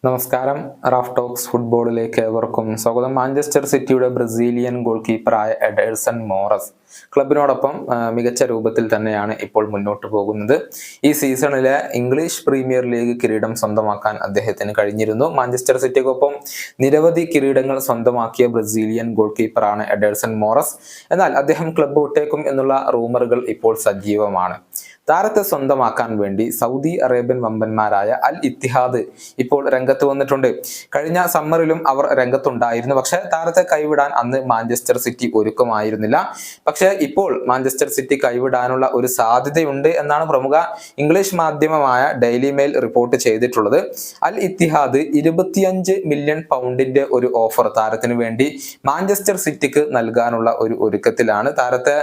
നമസ്കാരം. Raf talks ഫുട്ബോളിലേക്ക് ഏവർക്കും സ്വാഗതം. മാഞ്ചസ്റ്റർ സിറ്റിയുടെ ബ്രസീലിയൻ ഗോൾ കീപ്പറായ എഡേഴ്സൺ മോറസ് ക്ലബിനോടൊപ്പം മികച്ച രൂപത്തിൽ തന്നെയാണ് ഇപ്പോൾ മുന്നോട്ട് പോകുന്നത്. ഈ സീസണിലെ ഇംഗ്ലീഷ് പ്രീമിയർ ലീഗ് കിരീടം സ്വന്തമാക്കാൻ അദ്ദേഹത്തിന് കഴിഞ്ഞിരുന്നു. മാഞ്ചസ്റ്റർ സിറ്റിക്കൊപ്പം നിരവധി കിരീടങ്ങൾ സ്വന്തമാക്കിയ ബ്രസീലിയൻ ഗോൾ കീപ്പറാണ് എഡേഴ്സൺ മോറസ്. എന്നാൽ അദ്ദേഹം ക്ലബ്ബ് വിട്ടേക്കും എന്നുള്ള റൂമറുകൾ ഇപ്പോൾ സജീവമാണ്. താരത്തെ സ്വന്തമാക്കാൻ വേണ്ടി സൗദി അറേബ്യൻ വമ്പന്മാരായ അൽ ഇത്തിഹാദ് ഇപ്പോൾ രംഗത്ത് വന്നിട്ടുണ്ട്. കഴിഞ്ഞ സമ്മറിലും അവർ രംഗത്തുണ്ടായിരുന്നു. പക്ഷെ താരത്തെ കൈവിടാൻ അന്ന് മാഞ്ചസ്റ്റർ സിറ്റി ഒരുക്കമായിരുന്നില്ല. പക്ഷെ ഇപ്പോൾ മാഞ്ചസ്റ്റർ സിറ്റി കൈവിടാനുള്ള ഒരു സാധ്യതയുണ്ട് എന്നാണ് പ്രമുഖ ഇംഗ്ലീഷ് മാധ്യമമായ ഡെയിലി മെയിൽ റിപ്പോർട്ട് ചെയ്തിട്ടുള്ളത്. അൽ ഇത്തിഹാദ് 25 മില്യൺ പൗണ്ടിന്റെ ഒരു ഓഫർ താരത്തിന് വേണ്ടി മാഞ്ചസ്റ്റർ സിറ്റിക്ക് നൽകാനുള്ള ഒരു ഒരുക്കത്തിലാണ്. താരത്തെ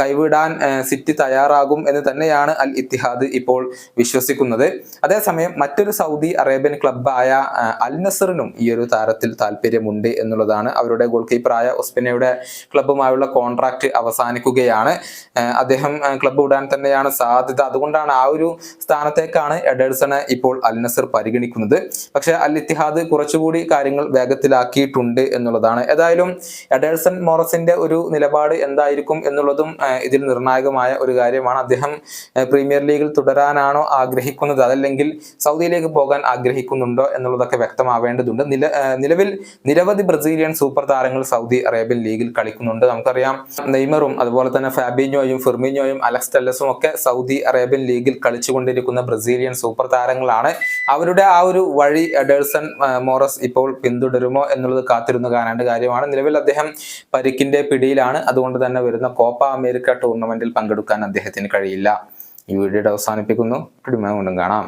കൈവിടാൻ സിറ്റി തയ്യാറാകും എന്ന് തന്നെയാണ് അൽ ഇത്തിഹാദ് ഇപ്പോൾ വിശ്വസിക്കുന്നത്. അതേസമയം മറ്റൊരു സൗദി അറേബ്യൻ ക്ലബ്ബായ അൽ നസറിനും ഈ ഒരു താരത്തിൽ താല്പര്യമുണ്ട് എന്നുള്ളതാണ്. അവരുടെ ഗോൾ കീപ്പറായ ഉസ്പെനയുടെ ക്ലബ്ബുമായുള്ള കോൺട്രാക്ട് അവസാനിക്കുകയാണ്. അദ്ദേഹം ക്ലബ്ബ് വിടാൻ തന്നെയാണ് സാധ്യത. അതുകൊണ്ടാണ് ആ ഒരു സ്ഥാനത്തേക്കാണ് എഡേഴ്സണെ ഇപ്പോൾ അൽ നസർ പരിഗണിക്കുന്നത്. പക്ഷെ അൽ ഇത്തിഹാദ് കുറച്ചുകൂടി കാര്യങ്ങൾ വേഗത്തിലാക്കിയിട്ടുണ്ട് എന്നുള്ളതാണ്. ഏതായാലും എഡേഴ്സൺ മോറസിന്റെ ഒരു നിലപാട് എന്തായിരിക്കും എന്നുള്ളതും ഇതിൽ നിർണായകമായ ഒരു കാര്യമാണ്. അദ്ദേഹം പ്രീമിയർ ലീഗിൽ തുടരാനാണോ ആഗ്രഹിക്കുന്നത്, അതല്ലെങ്കിൽ സൗദിയിലേക്ക് പോകാൻ ആഗ്രഹിക്കുന്നുണ്ടോ എന്നുള്ളതൊക്കെ വ്യക്തമാവേണ്ടതുണ്ട്. നിലവിൽ നിരവധി ബ്രസീലിയൻ സൂപ്പർ താരങ്ങൾ സൗദി അറേബ്യൻ ലീഗിൽ കളിക്കുന്നുണ്ട്. നമുക്കറിയാം നെയ്മറും അതുപോലെ തന്നെ ഫാബിഞ്ഞോയും ഫിർമിഞ്ഞോയും അലക്സ് ടെല്ലസും ഒക്കെ സൗദി അറേബ്യൻ ലീഗിൽ കളിച്ചുകൊണ്ടിരിക്കുന്ന ബ്രസീലിയൻ സൂപ്പർ താരങ്ങളാണ്. അവരുടെ ആ ഒരു വഴി എഡേഴ്സൺ മോറസ് ഇപ്പോൾ പിന്തുടരുമോ എന്നുള്ളത് കാത്തിരുന്ന് കാണേണ്ട കാര്യമാണ്. നിലവിൽ അദ്ദേഹം പരിക്കിന്റെ പിടിയിലാണ്. അതുകൊണ്ട് തന്നെ വരുന്ന കോപ്പ അമേരിക്ക ടൂർണമെന്റിൽ പങ്കെടുക്കാൻ അദ്ദേഹത്തിന് കഴിയില്ല. ഈ വീഡിയോയുടെ അവസാനിപ്പിക്കുന്നു. വീണ്ടും കാണാം.